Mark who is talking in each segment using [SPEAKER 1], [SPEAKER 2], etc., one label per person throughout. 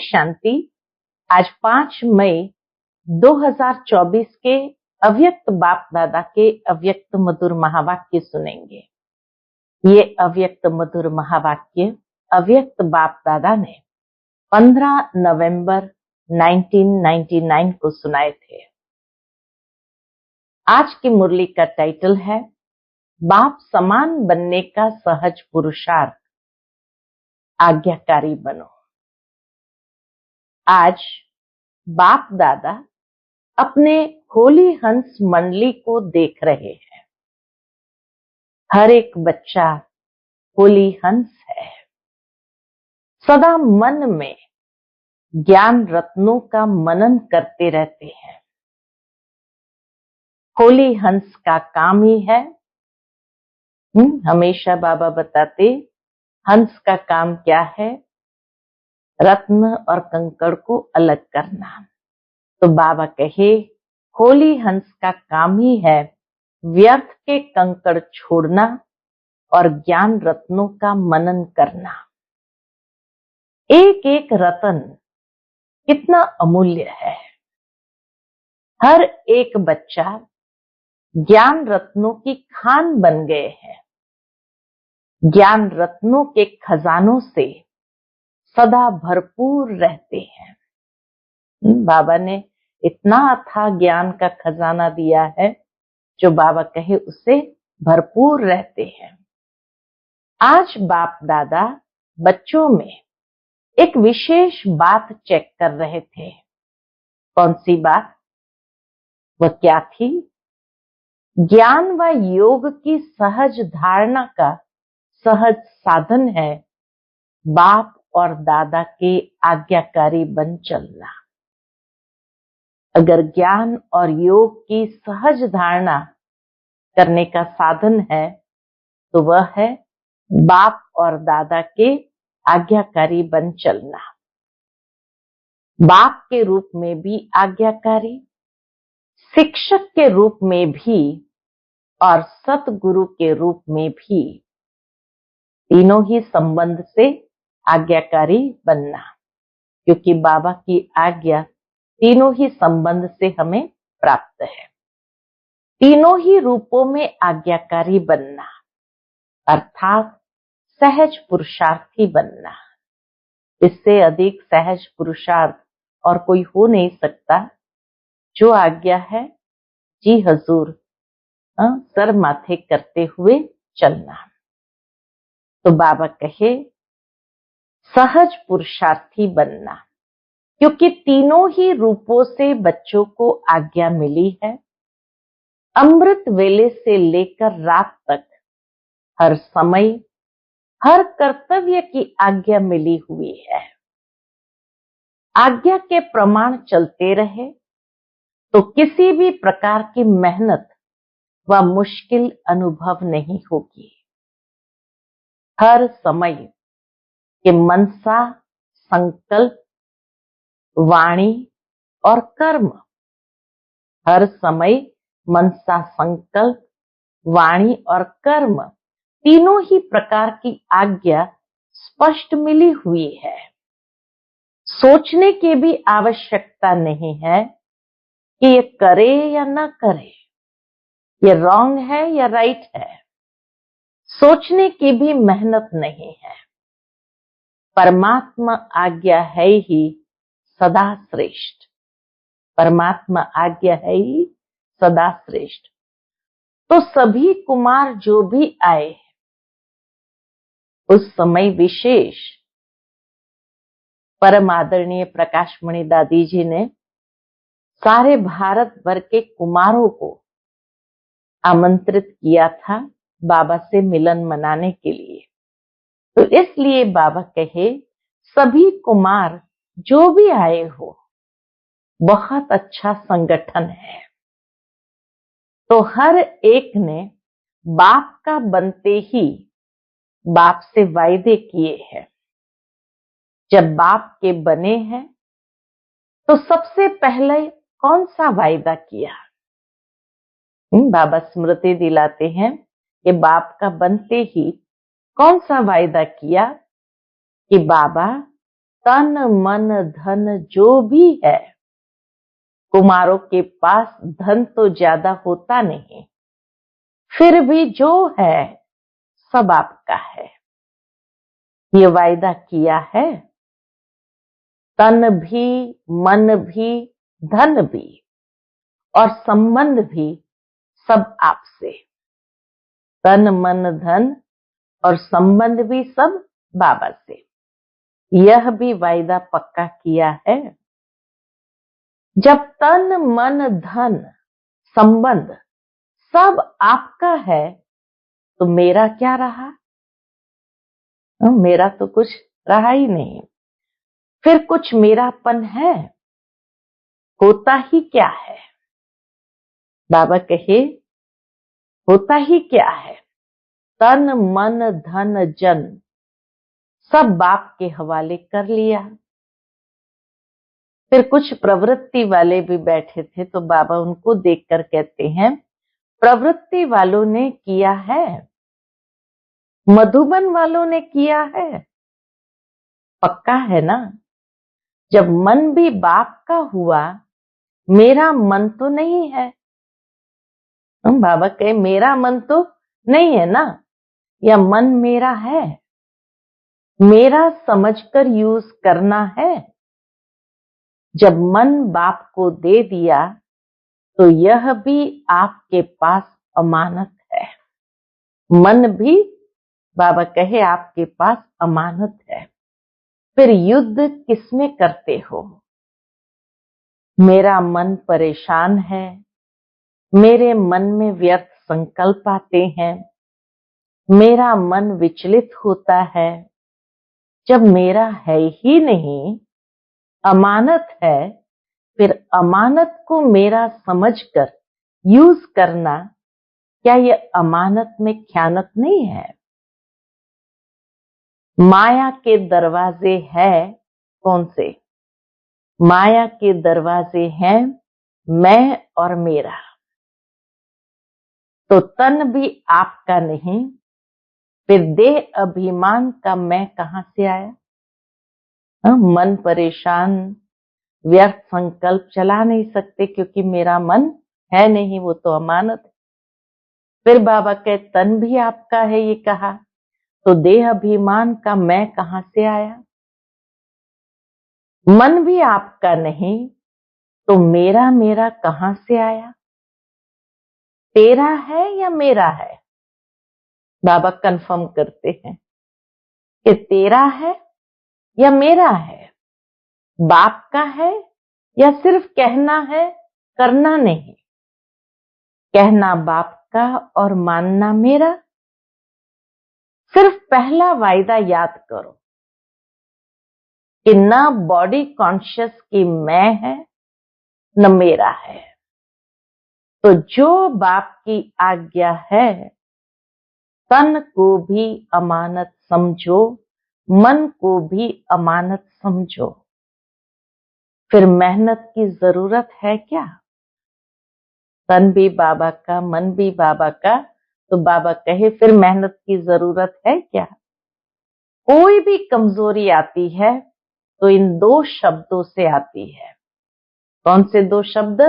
[SPEAKER 1] शांति। आज 5 मई 2024 के अव्यक्त बाप दादा के अव्यक्त मधुर महावाक्य सुनेंगे। ये अव्यक्त मधुर महावाक्य अव्यक्त बाप दादा ने 15 नवंबर 1999 को सुनाए थे। आज की मुरली का टाइटल है बाप समान बनने का सहज पुरुषार्थ, आज्ञाकारी बनो। आज बाप दादा अपने होली हंस मंडली को देख रहे हैं। हर एक बच्चा होली हंस है। सदा मन में ज्ञान रत्नों का मनन करते रहते हैं। होली हंस का काम ही है, हमेशा बाबा बताते, हंस का काम क्या है? रत्न और कंकड़ को अलग करना। तो बाबा कहे होली हंस का काम ही है व्यर्थ के कंकड़ छोड़ना और ज्ञान रत्नों का मनन करना। एक एक रत्न कितना अमूल्य है। हर एक बच्चा ज्ञान रत्नों की खान बन गए हैं। ज्ञान रत्नों के खजानों से सदा भरपूर रहते हैं। बाबा ने इतना अथाह ज्ञान का खजाना दिया है, जो बाबा कहे उससे भरपूर रहते हैं। आज बाप दादा बच्चों में एक विशेष बात चेक कर रहे थे। कौन सी बात? वह क्या थी? ज्ञान व योग की सहज धारणा का सहज साधन है बाप और दादा के आज्ञाकारी बन चलना। अगर ज्ञान और योग की सहज धारणा करने का साधन है, तो वह है बाप और दादा के आज्ञाकारी बन चलना। बाप के रूप में भी आज्ञाकारी, शिक्षक के रूप में भी और सतगुरु के रूप में भी, तीनों ही संबंध से आज्ञाकारी बनना। क्योंकि बाबा की आज्ञा तीनों ही संबंध से हमें प्राप्त है। तीनों ही रूपों में आज्ञाकारी बनना अर्थात सहज पुरुषार्थी बनना। इससे अधिक सहज पुरुषार्थ और कोई हो नहीं सकता। जो आज्ञा है, जी हजूर, सर माथे करते हुए चलना। तो बाबा कहे सहज पुरुषार्थी बनना, क्योंकि तीनों ही रूपों से बच्चों को आज्ञा मिली है। अमृत वेले से लेकर रात तक हर समय हर कर्तव्य की आज्ञा मिली हुई है। आज्ञा के प्रमाण चलते रहे तो किसी भी प्रकार की मेहनत व मुश्किल अनुभव नहीं होगी। हर समय के मनसा, संकल्प, वाणी और कर्म, हर समय मनसा, संकल्प, वाणी और कर्म, तीनों ही प्रकार की आज्ञा स्पष्ट मिली हुई है। सोचने की भी आवश्यकता नहीं है कि ये करे या ना करे, ये रॉन्ग है या राइट है। सोचने की भी मेहनत नहीं है। परमात्मा आज्ञा है ही सदा श्रेष्ठ। परमात्मा आज्ञा है ही सदा श्रेष्ठ। तो सभी कुमार जो भी आए, उस समय विशेष परम आदरणीय प्रकाशमणि दादी जी ने सारे भारत भर के कुमारों को आमंत्रित किया था बाबा से मिलन मनाने के लिए। तो इसलिए बाबा कहे सभी कुमार जो भी आए हो, बहुत अच्छा संगठन है। तो हर एक ने बाप का बनते ही बाप से वायदे किए हैं। जब बाप के बने हैं तो सबसे पहले कौन सा वायदा किया? बाबा स्मृति दिलाते हैं कि बाप का बनते ही कौन सा वायदा किया कि बाबा तन मन धन जो भी है, कुमारों के पास धन तो ज्यादा होता नहीं, फिर भी जो है सब आपका है। ये वायदा किया है, तन भी, मन भी, धन भी और संबंध भी सब आपसे। तन मन धन और संबंध भी सब बाबा से। यह भी वायदा पक्का किया है, जब तन मन धन संबंध सब आपका है तो मेरा क्या रहा? मेरा तो कुछ रहा ही नहीं। फिर कुछ मेरापन है? होता ही क्या है? बाबा कहे, होता ही क्या है? तन मन धन जन सब बाप के हवाले कर लिया। फिर कुछ प्रवृत्ति वाले भी बैठे थे तो बाबा उनको देखकर कहते हैं, प्रवृत्ति वालों ने किया है, मधुबन वालों ने किया है। पक्का है ना? जब मन भी बाप का हुआ, मेरा मन तो नहीं है। बाबा कहे, मेरा मन तो नहीं है ना, या मन मेरा है? मेरा समझकर यूज करना है। जब मन बाप को दे दिया तो यह भी आपके पास अमानत है। मन भी बाबा कहे आपके पास अमानत है। फिर युद्ध किसमें करते हो? मेरा मन परेशान है, मेरे मन में व्यर्थ संकल्प आते हैं, मेरा मन विचलित होता है। जब मेरा है ही नहीं, अमानत है, फिर अमानत को मेरा समझकर यूज करना, क्या ये अमानत में ख्यानत नहीं है? माया के दरवाजे है कौन से? माया के दरवाजे हैं मैं और मेरा। तो तन भी आपका नहीं, फिर देह अभिमान का मैं कहां से आया? मन परेशान, व्यर्थ संकल्प चला नहीं सकते क्योंकि मेरा मन है नहीं, वो तो अमानत है। फिर बाबा के तन भी आपका है ये कहा, तो देह अभिमान का मैं कहां से आया? मन भी आपका नहीं, तो मेरा मेरा कहां से आया? तेरा है या मेरा है? बाबा कंफर्म करते हैं कि तेरा है या मेरा है, बाप का है या सिर्फ कहना है, करना नहीं। कहना बाप का और मानना मेरा। सिर्फ पहला वायदा याद करो कि न बॉडी कॉन्शियस की मैं है न मेरा है। तो जो बाप की आज्ञा है, तन को भी अमानत समझो, मन को भी अमानत समझो। फिर मेहनत की जरूरत है क्या? तन भी बाबा का, मन भी बाबा का, तो बाबा कहे फिर मेहनत की जरूरत है क्या? कोई भी कमजोरी आती है तो इन दो शब्दों से आती है। कौन से दो शब्द?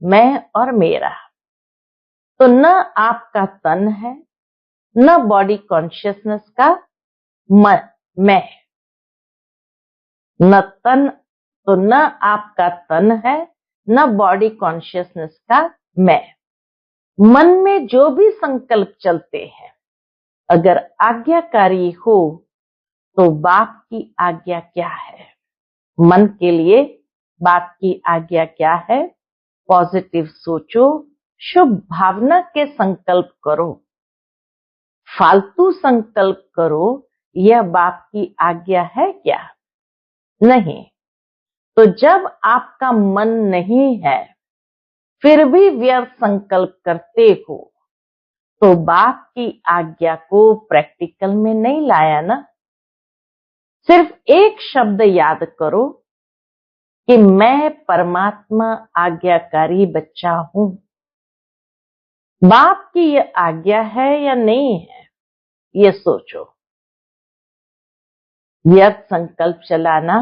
[SPEAKER 1] मैं और मेरा। तो न आपका तन है, न बॉडी कॉन्शियसनेस का मैं। न तन, तो न आपका तन है, न बॉडी कॉन्शियसनेस का मैं। मन में जो भी संकल्प चलते हैं, अगर आज्ञाकारी हो तो बाप की आज्ञा क्या है? मन के लिए बाप की आज्ञा क्या है? पॉजिटिव सोचो, शुभ भावना के संकल्प करो। फालतू संकल्प करो, यह बाप की आज्ञा है क्या? नहीं। तो जब आपका मन नहीं है, फिर भी व्यर्थ संकल्प करते हो, तो बाप की आज्ञा को प्रैक्टिकल में नहीं लाया ना। सिर्फ एक शब्द याद करो कि मैं परमात्मा आज्ञाकारी बच्चा हूं। बाप की यह आज्ञा है या नहीं है, ये सोचो। व्यर्थ संकल्प चलाना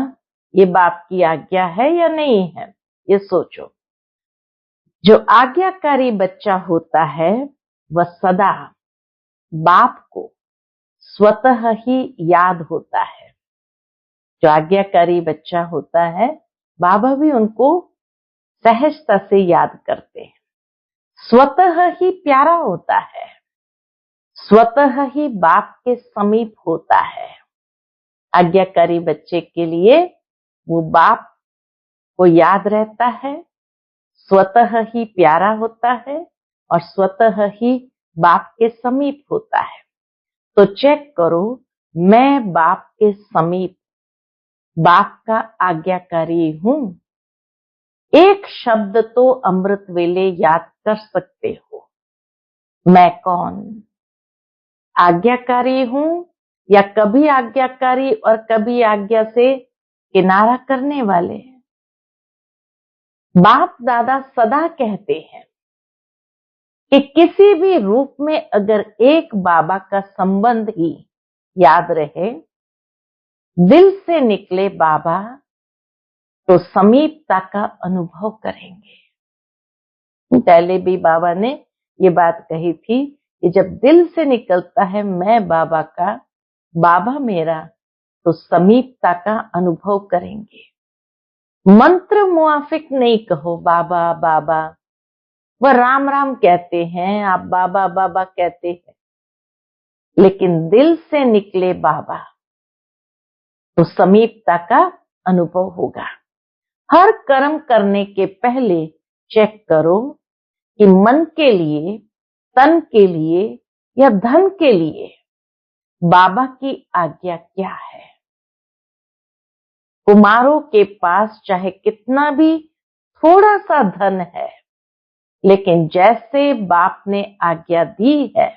[SPEAKER 1] ये बाप की आज्ञा है या नहीं है, ये सोचो। जो आज्ञाकारी बच्चा होता है वह सदा बाप को स्वतः ही याद होता है। जो आज्ञाकारी बच्चा होता है, बाबा भी उनको सहजता से याद करते हैं। स्वतः ही प्यारा होता है, स्वतः ही बाप के समीप होता है। आज्ञाकारी बच्चे के लिए वो बाप को याद रहता है, स्वतः ही प्यारा होता है और स्वतः ही बाप के समीप होता है। तो चेक करो, मैं बाप के समीप, बाप का आज्ञाकारी हूं। एक शब्द तो अमृत वेले याद कर सकते हो, मैं कौन? आज्ञाकारी हूं या कभी आज्ञाकारी और कभी आज्ञा से किनारा करने वाले? बाप दादा सदा कहते हैं कि किसी भी रूप में अगर एक बाबा का संबंध ही याद रहे, दिल से निकले बाबा, तो समीपता का अनुभव करेंगे। पहले भी बाबा ने ये बात कही थी कि जब दिल से निकलता है मैं बाबा का, बाबा मेरा, तो समीपता का अनुभव करेंगे। मंत्र मुआफिक नहीं कहो बाबा बाबा, वह राम राम कहते हैं, आप बाबा बाबा कहते हैं, लेकिन दिल से निकले बाबा तो समीपता का अनुभव होगा। हर कर्म करने के पहले चेक करो कि मन के लिए, तन के लिए या धन के लिए बाबा की आज्ञा क्या है। कुमारों के पास चाहे कितना भी थोड़ा सा धन है, लेकिन जैसे बाप ने आज्ञा दी है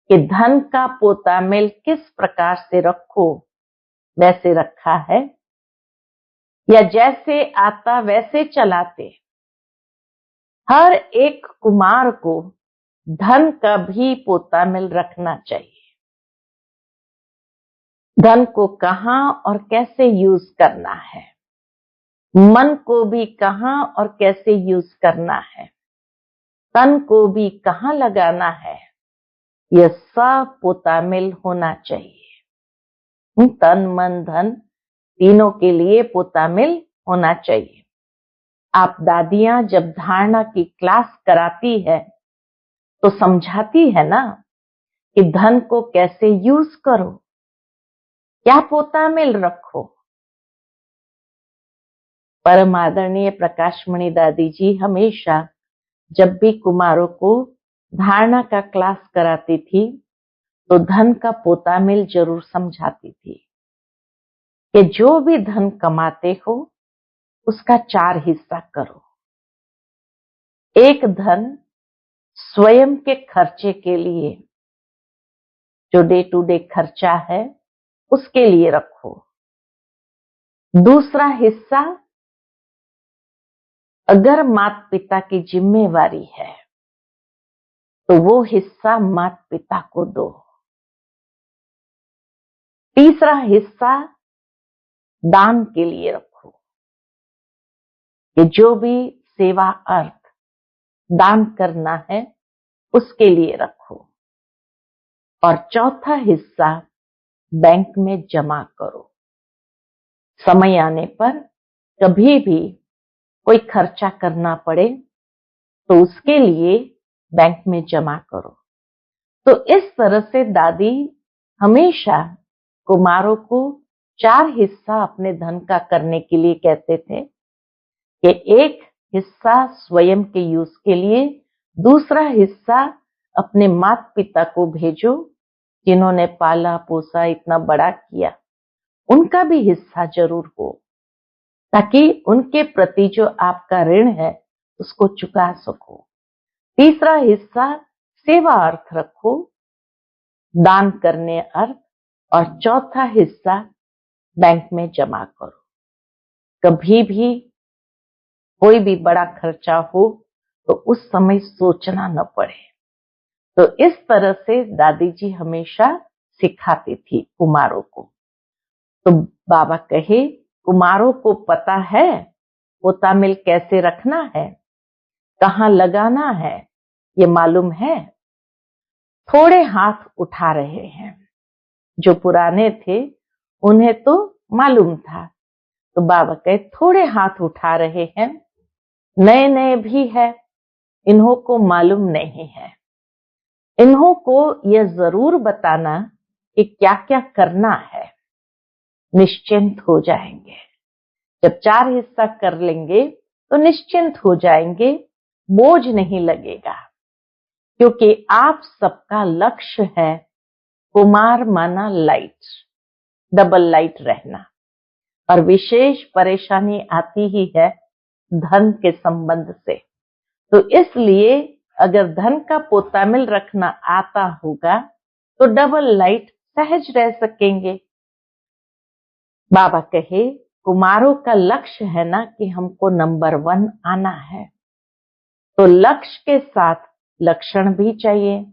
[SPEAKER 1] कि धन का पोता मेल किस प्रकार से रखो, वैसे रखा है, या जैसे आता वैसे चलाते। हर एक कुमार को धन का भी पोता मेल रखना चाहिए। धन को कहां और कैसे यूज करना है, मन को भी कहां और कैसे यूज करना है, तन को भी कहां लगाना है, यह सब पोतामिल होना चाहिए। तन मन धन तीनों के लिए पोतामिल होना चाहिए। आप दादियां जब धारणा की क्लास कराती है तो समझाती है ना कि धन को कैसे यूज करो, क्या पोतामिल रखो। परम आदरणीय प्रकाशमणि दादी जी हमेशा जब भी कुमारों को धारणा का क्लास कराती थी तो धन का पोतामिल जरूर समझाती थी कि जो भी धन कमाते हो उसका 4 हिस्सा करो। एक धन स्वयं के खर्चे के लिए, जो डे टू डे खर्चा है उसके लिए रखो। दूसरा हिस्सा अगर माता पिता की जिम्मेवारी है तो वो हिस्सा माता पिता को दो। तीसरा हिस्सा दान के लिए रखो, कि जो भी सेवा अर्थ दान करना है उसके लिए रखो। और चौथा हिस्सा बैंक में जमा करो। समय आने पर कभी भी कोई खर्चा करना पड़े तो उसके लिए बैंक में जमा करो। तो इस तरह से दादी हमेशा कुमारों को 4 हिस्सा अपने धन का करने के लिए कहते थे कि एक हिस्सा स्वयं के यूज के लिए, दूसरा हिस्सा अपने माता पिता को भेजो जिन्होंने पाला पोसा इतना बड़ा किया, उनका भी हिस्सा जरूर हो, ताकि उनके प्रति जो आपका ऋण है उसको चुका सको। तीसरा हिस्सा सेवा अर्थ रखो, दान करने अर्थ, और चौथा हिस्सा बैंक में जमा करो। कभी भी कोई भी बड़ा खर्चा हो तो उस समय सोचना न पड़े। तो इस तरह से दादी जी हमेशा सिखाती थी कुमारों को। तो बाबा कहे कुमारों को पता है पोता मिल कैसे रखना है, कहाँ लगाना है, ये मालूम है? थोड़े हाथ उठा रहे हैं। जो पुराने थे उन्हें तो मालूम था, तो बाबा कहे थोड़े हाथ उठा रहे हैं। नए नए भी है, इन्हों को मालूम नहीं है। इन्हों को यह जरूर बताना कि क्या क्या करना है। निश्चिंत हो जाएंगे। जब 4 हिस्सा कर लेंगे तो निश्चिंत हो जाएंगे, बोझ नहीं लगेगा। क्योंकि आप सबका लक्ष्य है कुमार माना लाइट, डबल लाइट रहना। और विशेष परेशानी आती ही है धन के संबंध से। तो इसलिए अगर धन का पोतामिल रखना आता होगा तो डबल लाइट सहज रह सकेंगे। बाबा कहे कुमारों का लक्ष्य है ना कि हमको नंबर 1 आना है, तो लक्ष्य के साथ लक्षण भी चाहिए।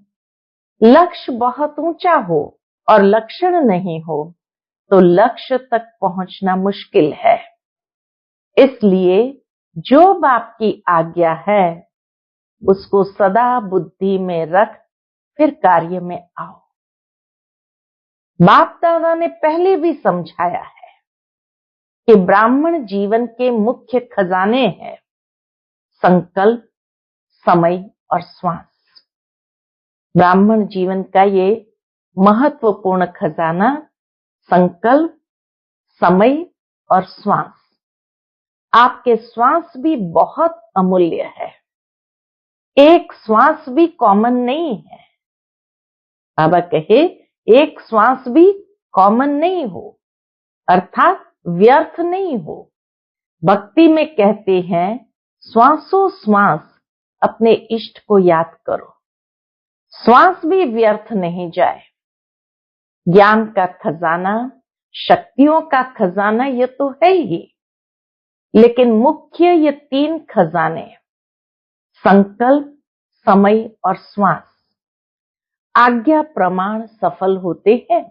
[SPEAKER 1] लक्ष्य बहुत ऊंचा हो और लक्षण नहीं हो तो लक्ष्य तक पहुंचना मुश्किल है। इसलिए जो बाप की आज्ञा है उसको सदा बुद्धि में रख फिर कार्य में आओ। बाप दादा ने पहले भी समझाया है कि ब्राह्मण जीवन के मुख्य खजाने हैं संकल्प, समय और श्वास। ब्राह्मण जीवन का ये महत्वपूर्ण खजाना संकल्प, समय और श्वास। आपके श्वास भी बहुत अमूल्य है। एक श्वास भी कॉमन नहीं है। बाबा कहे एक श्वास भी कॉमन नहीं हो, अर्थात व्यर्थ नहीं हो। भक्ति में कहते हैं श्वासों श्वास अपने इष्ट को याद करो। श्वास भी व्यर्थ नहीं जाए। ज्ञान का खजाना, शक्तियों का खजाना ये तो है ही, लेकिन मुख्य ये 3 खजाने संकल्प, समय और श्वास आज्ञा प्रमाण सफल होते हैं।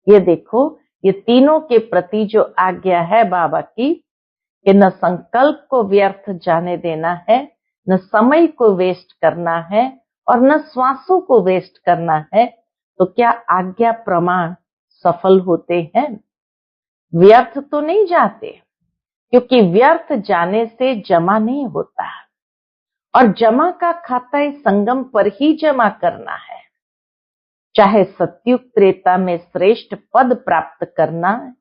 [SPEAKER 1] ये देखो, ये तीनों के प्रति जो आज्ञा है बाबा की कि न संकल्प को व्यर्थ जाने देना है, न समय को वेस्ट करना है और न श्वासों को वेस्ट करना है, तो क्या आज्ञा प्रमाण सफल होते हैं? व्यर्थ तो नहीं जाते, क्योंकि व्यर्थ जाने से जमा नहीं होता और जमा का खाता इस संगम पर ही जमा करना है। चाहे सतयुग त्रेता में श्रेष्ठ पद प्राप्त करना है,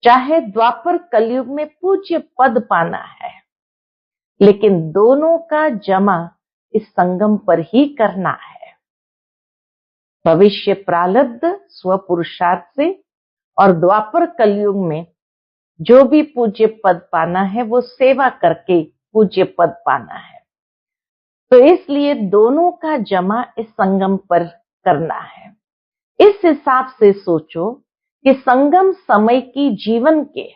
[SPEAKER 1] चाहे द्वापर कलयुग में पूज्य पद पाना है, लेकिन दोनों का जमा इस संगम पर ही करना है। भविष्य प्रारब्ध स्वपुरुषार्थ से और द्वापर कलयुग में जो भी पूज्य पद पाना है वो सेवा करके पूज्य पद पाना है। तो इसलिए दोनों का जमा इस संगम पर करना है। इस हिसाब से सोचो कि संगम समय की जीवन के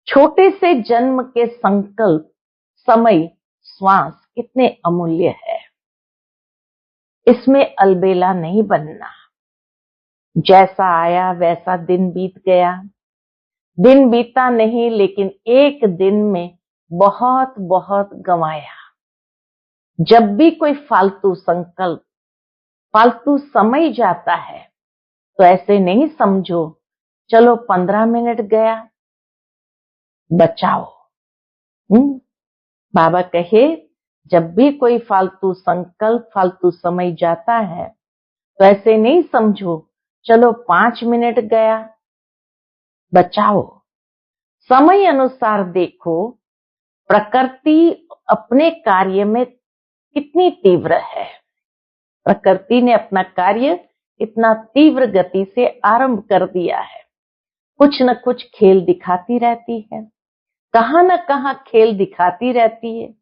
[SPEAKER 1] छोटे से जन्म के संकल्प, समय, श्वास कितने अमूल्य है। इसमें अलबेला नहीं बनना। जैसा आया वैसा दिन बीत गया। दिन बीता नहीं, लेकिन एक दिन में बहुत बहुत गंवाया। जब भी कोई फालतू संकल्प, फालतू समय जाता है तो ऐसे नहीं समझो चलो 15 मिनट गया, बचाओ। बाबा कहे जब भी कोई फालतू संकल्प, फालतू समय जाता है तो ऐसे नहीं समझो चलो 5 मिनट गया, बचाओ। समय अनुसार देखो प्रकृति अपने कार्य में कितनी तीव्र है। प्रकृति ने अपना कार्य इतना तीव्र गति से आरंभ कर दिया है। कुछ न कुछ खेल दिखाती रहती है, कहां न कहां खेल दिखाती रहती है,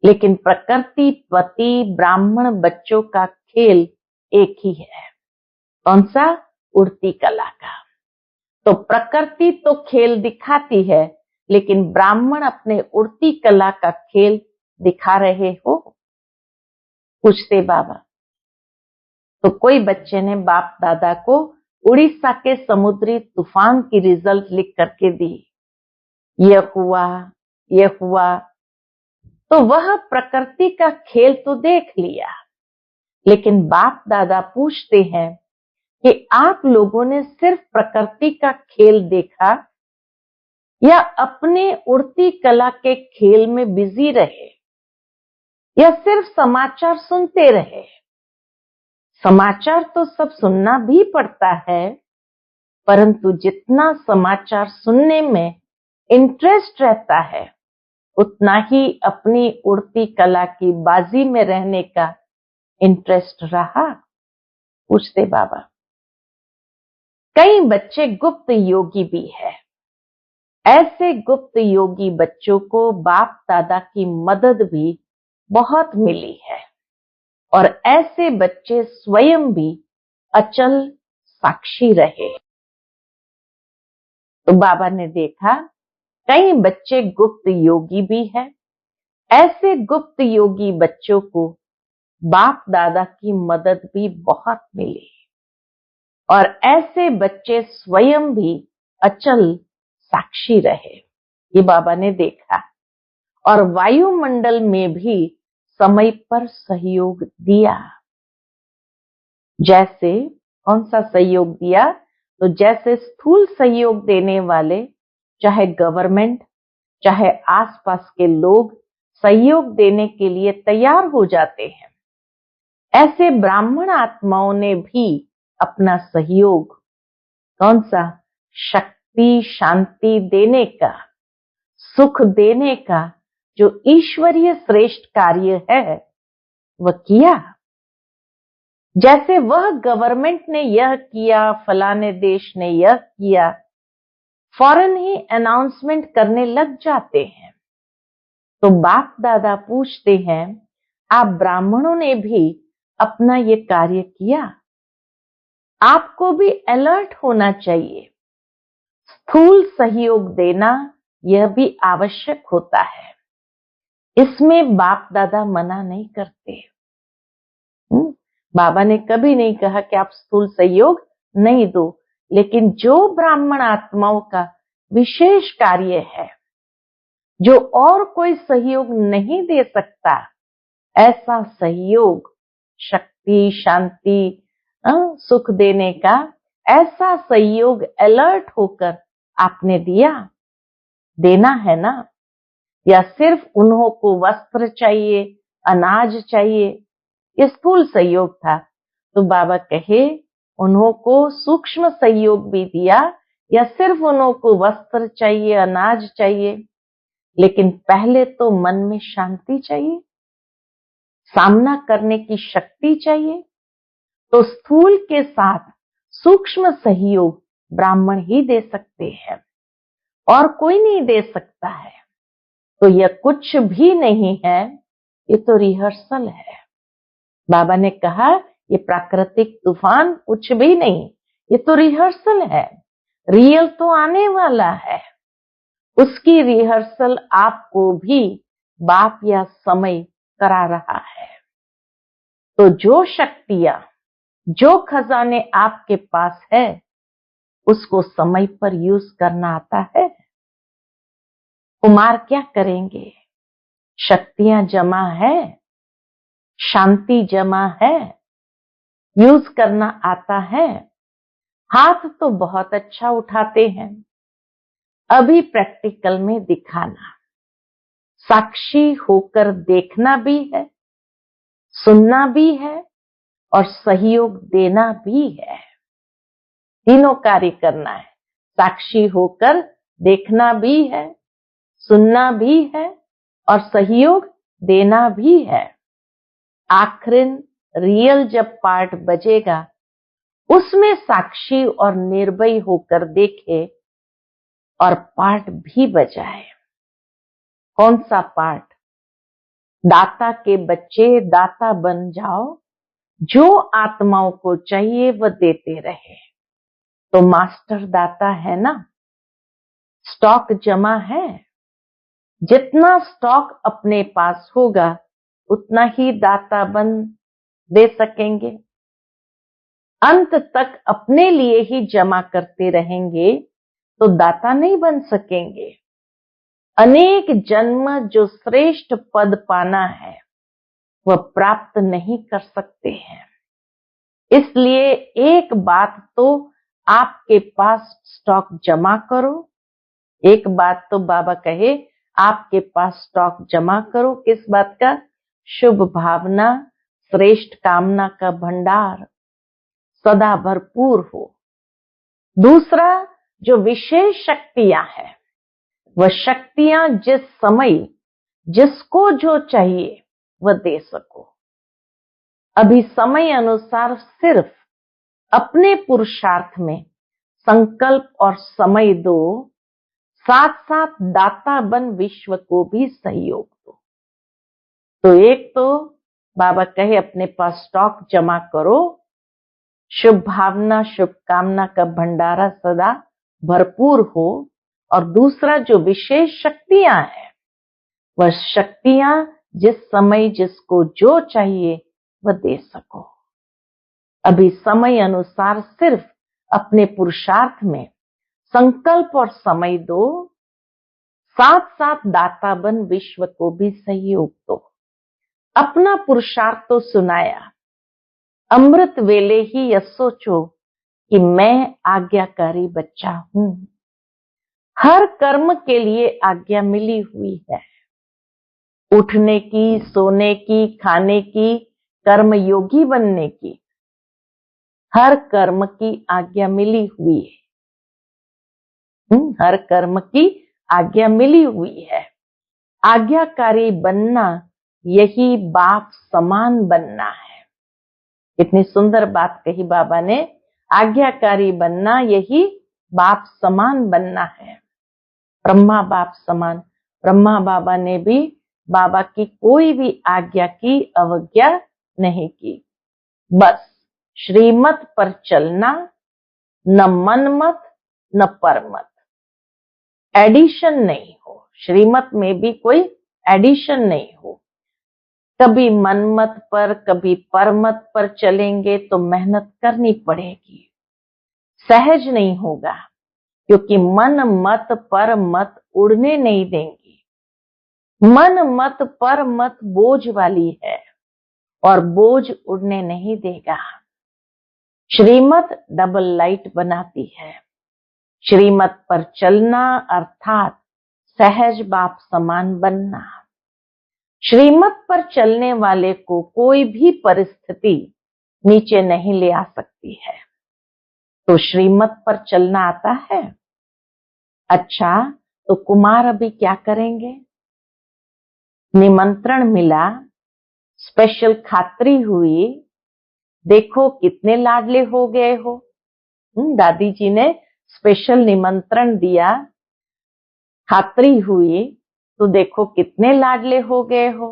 [SPEAKER 1] लेकिन प्रकृति पति ब्राह्मण बच्चों का खेल एक ही है। कौन सा? उड़ती कला का। तो प्रकृति तो खेल दिखाती है, लेकिन ब्राह्मण अपने उड़ती कला का खेल दिखा रहे हो? पूछते बाबा। तो कोई बच्चे ने बाप दादा को उड़ीसा के समुद्री तूफान की रिजल्ट लिख करके दी, यह हुआ, यह हुआ, तो वह प्रकृति का खेल तो देख लिया, लेकिन बाप दादा पूछते हैं कि आप लोगों ने सिर्फ प्रकृति का खेल देखा या अपने उड़ती कला के खेल में बिजी रहे, या सिर्फ समाचार सुनते रहे। समाचार तो सब सुनना भी पड़ता है, परंतु जितना समाचार सुनने में इंटरेस्ट रहता है, उतना ही अपनी उड़ती कला की बाजी में रहने का इंटरेस्ट रहा? पूछते बाबा। कई बच्चे गुप्त योगी भी है। ऐसे गुप्त योगी बच्चों को बाप दादा की मदद भी बहुत मिली है, और ऐसे बच्चे स्वयं भी अचल साक्षी रहे। तो बाबा ने देखा कई बच्चे गुप्त योगी भी है। ऐसे गुप्त योगी बच्चों को बाप दादा की मदद भी बहुत मिली, और ऐसे बच्चे स्वयं भी अचल साक्षी रहे। ये बाबा ने देखा, और वायुमंडल में भी समय पर सहयोग दिया। जैसे कौन सा सहयोग दिया? तो जैसे स्थूल सहयोग देने वाले, चाहे गवर्नमेंट, चाहे आसपास के लोग सहयोग देने के लिए तैयार हो जाते हैं, ऐसे ब्राह्मण आत्माओं ने भी अपना सहयोग, कौन सा? शक्ति शांति देने का, सुख देने का जो ईश्वरीय श्रेष्ठ कार्य है वह किया। जैसे वह गवर्नमेंट ने यह किया, फलाने देश ने यह किया, फौरन ही अनाउंसमेंट करने लग जाते हैं। तो बाप दादा पूछते हैं, आप ब्राह्मणों ने भी अपना ये कार्य किया? आपको भी अलर्ट होना चाहिए। स्थूल सहयोग देना यह भी आवश्यक होता है, इसमें बाप दादा मना नहीं करते। बाबा ने कभी नहीं कहा कि आप स्थूल सहयोग नहीं दो, लेकिन जो ब्राह्मण आत्माओं का विशेष कार्य है, जो और कोई सहयोग नहीं दे सकता, ऐसा सहयोग शक्ति शांति सुख देने का, ऐसा सहयोग अलर्ट होकर आपने दिया, देना है ना? या सिर्फ उन्हों को वस्त्र चाहिए, अनाज चाहिए, ये स्थूल सहयोग था। तो बाबा कहे उन्हों को सूक्ष्म सहयोग भी दिया, या सिर्फ उन्हों को वस्त्र चाहिए, अनाज चाहिए, लेकिन पहले तो मन में शांति चाहिए, सामना करने की शक्ति चाहिए। तो स्थूल के साथ सूक्ष्म सहयोग ब्राह्मण ही दे सकते हैं, और कोई नहीं दे सकता है। तो यह कुछ भी नहीं है, ये तो रिहर्सल है। बाबा ने कहा ये प्राकृतिक तूफान कुछ भी नहीं, ये तो रिहर्सल है। रियल तो आने वाला है, उसकी रिहर्सल आपको भी बाप या समय करा रहा है। तो जो शक्तियां, जो खजाने आपके पास है, उसको समय पर यूज करना आता है। कुमार क्या करेंगे? शक्तियां जमा है, शांति जमा है, यूज करना आता है। हाथ तो बहुत अच्छा उठाते हैं, अभी प्रैक्टिकल में दिखाना, साक्षी होकर देखना भी है, सुनना भी है, और सहयोग देना भी है। तीनों कार्य करना है। साक्षी होकर देखना भी है, सुनना भी है, और सहयोग देना भी है। आखिर रियल जब पार्ट बजेगा, उसमें साक्षी और निर्भय होकर देखे और पार्ट भी बजाए। कौन सा पार्ट? दाता के बच्चे दाता बन जाओ, जो आत्माओं को चाहिए वह देते रहे। तो मास्टर दाता है ना, स्टॉक जमा है। जितना स्टॉक अपने पास होगा, उतना ही दाता बन दे सकेंगे। अंत तक अपने लिए ही जमा करते रहेंगे तो दाता नहीं बन सकेंगे। अनेक जन्म जो श्रेष्ठ पद पाना है वह प्राप्त नहीं कर सकते हैं। इसलिए एक बात तो आपके पास स्टॉक जमा करो। एक बात तो बाबा कहे आपके पास स्टॉक जमा करो। किस बात का? शुभ भावना, श्रेष्ठ कामना का भंडार सदा भरपूर हो। दूसरा, जो विशेष शक्तियां हैं वह शक्तियां जिस समय जिसको जो चाहिए वह दे सको। अभी समय अनुसार सिर्फ अपने पुरुषार्थ में संकल्प और समय दो, साथ साथ दाता बन विश्व को भी सहयोग दो। तो एक तो बाबा कहे अपने पास स्टॉक जमा करो, शुभ भावना शुभ कामना का भंडारा सदा भरपूर हो। और दूसरा, जो विशेष शक्तियां हैं वह शक्तियां जिस समय जिसको जो चाहिए वह दे सको। अभी समय अनुसार सिर्फ अपने पुरुषार्थ में संकल्प और समय दो, साथ साथ दाता बन विश्व को भी सहयोग दो। अपना पुरुषार्थ तो सुनाया, अमृत वेले ही यह सोचो कि मैं आज्ञाकारी बच्चा हूं। हर कर्म के लिए आज्ञा मिली हुई है, उठने की, सोने की, खाने की, कर्म योगी बनने की। हर कर्म की आज्ञा मिली हुई है। हर कर्म की आज्ञा मिली हुई है। आज्ञाकारी बनना यही बाप समान बनना है। कितनी सुंदर बात कही बाबा ने। आज्ञाकारी बनना यही बाप समान बनना है। ब्रह्मा बाप समान। ब्रह्मा बाबा ने भी बाबा की कोई भी आज्ञा की अवज्ञा नहीं की। बस श्रीमत पर चलना, न मनमत न परमत। एडिशन नहीं हो, श्रीमत में भी कोई एडिशन नहीं हो। कभी मनमत पर कभी परमत पर चलेंगे तो मेहनत करनी पड़ेगी, सहज नहीं होगा, क्योंकि मन मत पर मत उड़ने नहीं देंगी। मन मत पर मत बोझ वाली है और बोझ उड़ने नहीं देगा। श्रीमत डबल लाइट बनाती है। श्रीमत पर चलना अर्थात सहज बाप समान बनना। श्रीमत पर चलने वाले को कोई भी परिस्थिति नीचे नहीं ले आ सकती है। तो श्रीमत पर चलना आता है। अच्छा, तो कुमार अभी क्या करेंगे? निमंत्रण मिला, स्पेशल खात्री हुई, देखो कितने लाडले हो गए हो। दादी जी ने स्पेशल निमंत्रण दिया, खात्री हुई, तो देखो कितने लाडले हो गए हो।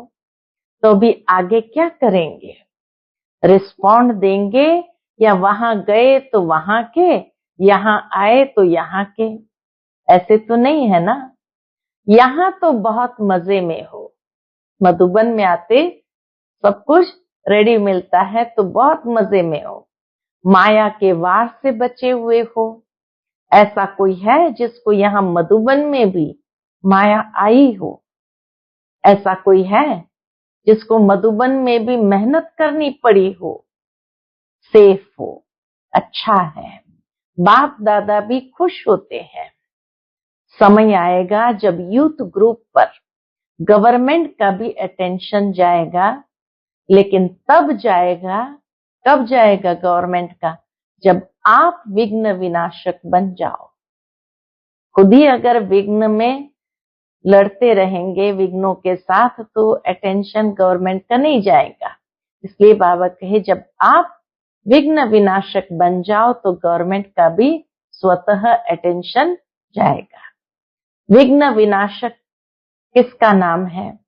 [SPEAKER 1] तो अभी आगे क्या करेंगे? रिस्पॉन्ड देंगे या वहां गए तो वहां के, यहां आए तो यहां के? ऐसे तो नहीं है ना। यहां तो बहुत मजे में हो, मधुबन में आते सब कुछ रेडी मिलता है तो बहुत मजे में हो, माया के वार से बचे हुए हो। ऐसा कोई है जिसको यहाँ मधुबन में भी माया आई हो? ऐसा कोई है जिसको मधुबन में भी मेहनत करनी पड़ी हो? सेफ हो, अच्छा है। बाप दादा भी खुश होते हैं। समय आएगा जब यूथ ग्रुप पर गवर्नमेंट का भी अटेंशन जाएगा, लेकिन तब जाएगा, कब जाएगा गवर्नमेंट का? जब आप विघ्न विनाशक बन जाओ। खुद ही अगर विघ्न में लड़ते रहेंगे विघ्नों के साथ तो अटेंशन गवर्नमेंट का नहीं जाएगा। इसलिए बाबा कहे जब आप विघ्न विनाशक बन जाओ तो गवर्नमेंट का भी स्वतः अटेंशन जाएगा। विघ्न विनाशक किसका नाम है?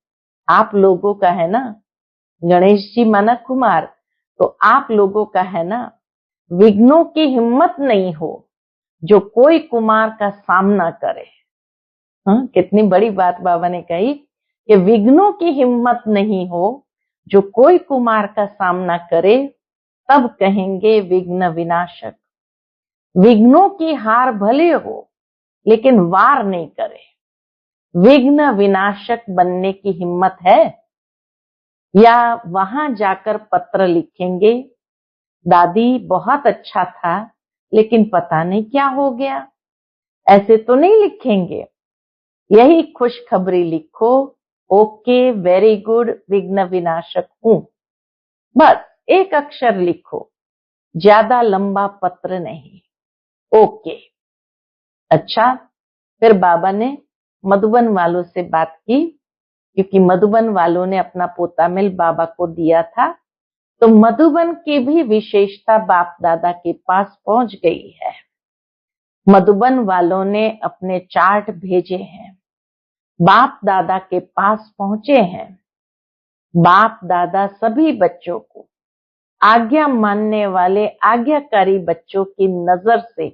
[SPEAKER 1] आप लोगों का है ना। गणेश जी माना कुमार, तो आप लोगों का है ना। विघ्नों की हिम्मत नहीं हो जो कोई कुमार का सामना करे। कितनी बड़ी बात बाबा ने कही कि विघ्नों की हिम्मत नहीं हो जो कोई कुमार का सामना करे। तब कहेंगे विघ्न विनाशक। विघ्नों की हार भले हो लेकिन वार नहीं करे। विघ्न विनाशक बनने की हिम्मत है? या वहां जाकर पत्र लिखेंगे, दादी बहुत अच्छा था लेकिन पता नहीं क्या हो गया? ऐसे तो नहीं लिखेंगे। यही खुशखबरी लिखो, ओके वेरी गुड विघ्न विनाशक हूं। बस एक अक्षर लिखो, ज्यादा लंबा पत्र नहीं। ओके। अच्छा, फिर बाबा ने मधुबन वालों से बात की, क्योंकि मधुबन वालों ने अपना पोता मिल बाबा को दिया था, तो मधुबन की भी विशेषता बाप दादा के पास पहुंच गई है। मधुबन वालों ने अपने चार्ट भेजे हैं, बाप दादा के पास पहुंचे हैं। बाप दादा सभी बच्चों को, आज्ञा मानने वाले आज्ञाकारी बच्चों की नजर से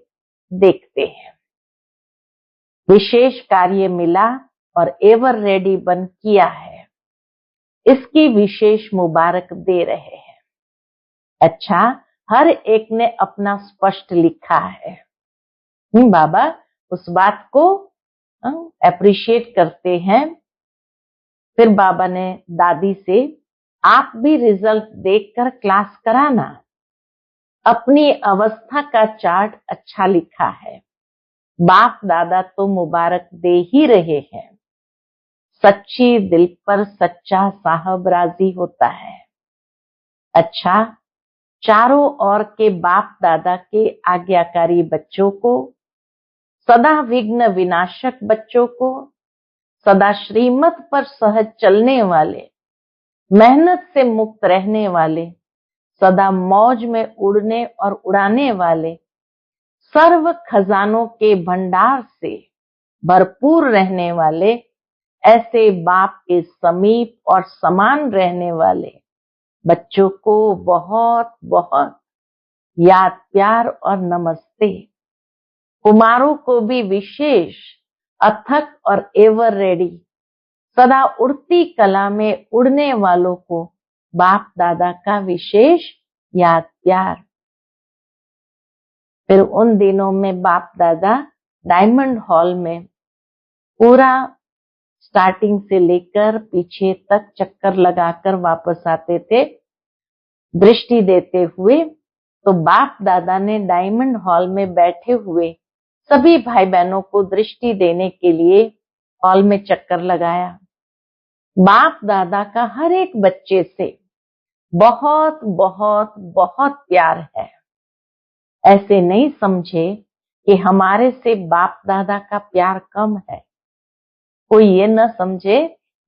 [SPEAKER 1] देखते हैं। विशेष कार्य मिला और एवर रेडी बन किया है, इसकी विशेष मुबारक दे रहे हैं। अच्छा, हर एक ने अपना स्पष्ट लिखा है। बाबा उस बात को अप्रिशिएट करते हैं। फिर बाबा ने दादी से, आप भी रिजल्ट देखकर क्लास कराना। अपनी अवस्था का चार्ट अच्छा लिखा है। बाप दादा तो मुबारक दे ही रहे हैं। सच्ची दिल पर सच्चा साहब राजी होता है। अच्छा, चारों ओर के बाप दादा के आज्ञाकारी बच्चों को, सदा विघ्न विनाशक बच्चों को, सदा श्रीमत पर सहज चलने वाले, मेहनत से मुक्त रहने वाले, सदा मौज में उड़ने और उड़ाने वाले, सर्व खजानों के भंडार से भरपूर रहने वाले, ऐसे बाप के समीप और समान रहने वाले बच्चों को बहुत बहुत याद, प्यार और नमस्ते। कुमारों को भी विशेष अथक और एवर रेडी, सदा उड़ती कला में उड़ने वालों को बाप दादा का विशेष याद, प्यार। फिर उन दिनों में बाप दादा डायमंड हॉल में पूरा स्टार्टिंग से लेकर पीछे तक चक्कर लगाकर वापस आते थे दृष्टि देते हुए। तो बाप दादा ने डायमंड हॉल में बैठे हुए सभी भाई बहनों को दृष्टि देने के लिए हॉल में चक्कर लगाया। बाप दादा का हर एक बच्चे से बहुत बहुत बहुत प्यार है। ऐसे नहीं समझे कि हमारे से बाप दादा का प्यार कम है। कोई ये न समझे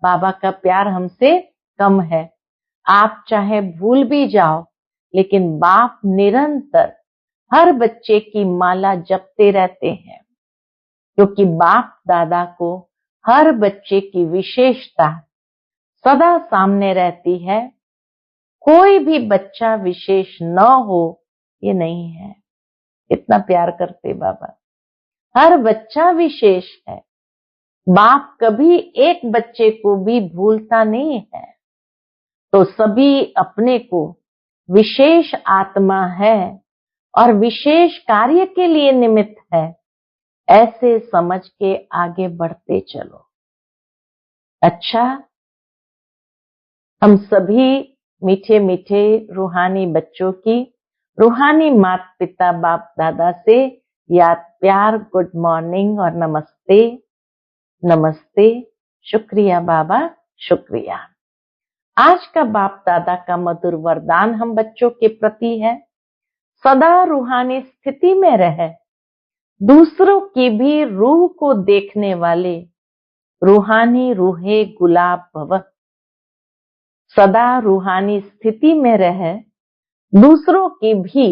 [SPEAKER 1] बाबा का प्यार हमसे कम है। आप चाहे भूल भी जाओ, लेकिन बाप निरंतर हर बच्चे की माला जपते रहते हैं, क्योंकि बाप दादा को हर बच्चे की विशेषता सदा सामने रहती है। कोई भी बच्चा विशेष न हो ये नहीं है। इतना प्यार करते बाबा। हर बच्चा विशेष है। बाप कभी एक बच्चे को भी भूलता नहीं है। तो सभी अपने को विशेष आत्मा है और विशेष कार्य के लिए निमित्त है, ऐसे समझ के आगे बढ़ते चलो। अच्छा, हम सभी मीठे मीठे रूहानी बच्चों की रूहानी माता पिता बाप दादा से याद, प्यार, गुड मॉर्निंग और नमस्ते। नमस्ते, शुक्रिया बाबा, शुक्रिया। आज का बाप दादा का मधुर वरदान हम बच्चों के प्रति है, सदा रूहानी स्थिति में रहे, दूसरों की भी रूह को देखने वाले रूहानी रूहे गुलाब भव। सदा रूहानी स्थिति में रहे, दूसरों की भी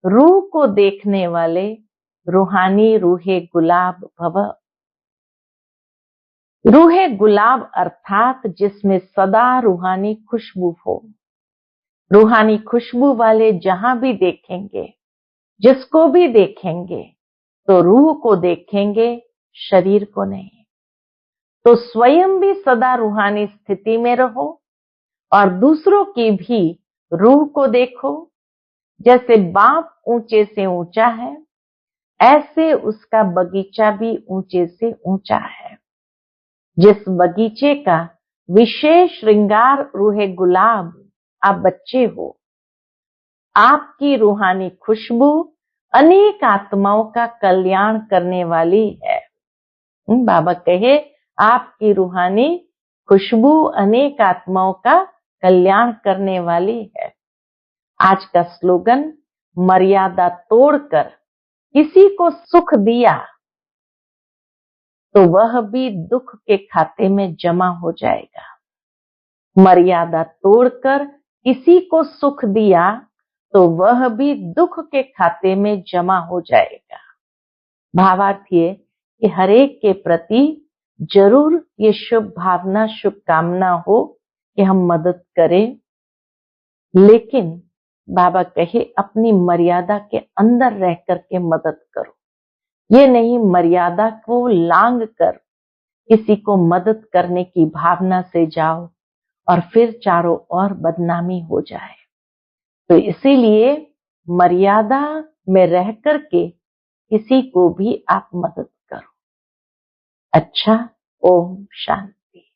[SPEAKER 1] रूह को देखने वाले रूहानी रूहे गुलाब भव। रूहे गुलाब अर्थात जिसमें सदा रूहानी खुशबू हो। रूहानी खुशबू वाले जहां भी देखेंगे, जिसको भी देखेंगे, तो रूह को देखेंगे, शरीर को नहीं। तो स्वयं भी सदा रूहानी स्थिति में रहो और दूसरों की भी रूह को देखो, जैसे बाप ऊंचे से ऊंचा है, ऐसे उसका बगीचा भी ऊंचे से ऊंचा है। जिस बगीचे का विशेष श्रृंगार रूहे गुलाब आप बच्चे हो, आपकी रूहानी खुशबू अनेक आत्माओं का कल्याण करने वाली है। बाबा कहे आपकी रूहानी खुशबू अनेक आत्माओं का कल्याण करने वाली है। आज का स्लोगन, मर्यादा तोड़कर किसी को सुख दिया तो वह भी दुख के खाते में जमा हो जाएगा। मर्यादा तोड़कर किसी को सुख दिया तो वह भी दुख के खाते में जमा हो जाएगा। भावार्थ ये कि हर एक के प्रति जरूर ये शुभ भावना, शुभकामना हो कि हम मदद करें, लेकिन बाबा कहे अपनी मर्यादा के अंदर रह करके मदद करो। ये नहीं मर्यादा को लांग कर किसी को मदद करने की भावना से जाओ और फिर चारों ओर बदनामी हो जाए। तो इसीलिए मर्यादा में रह करके किसी को भी आप मदद करो। अच्छा, ओम शांति।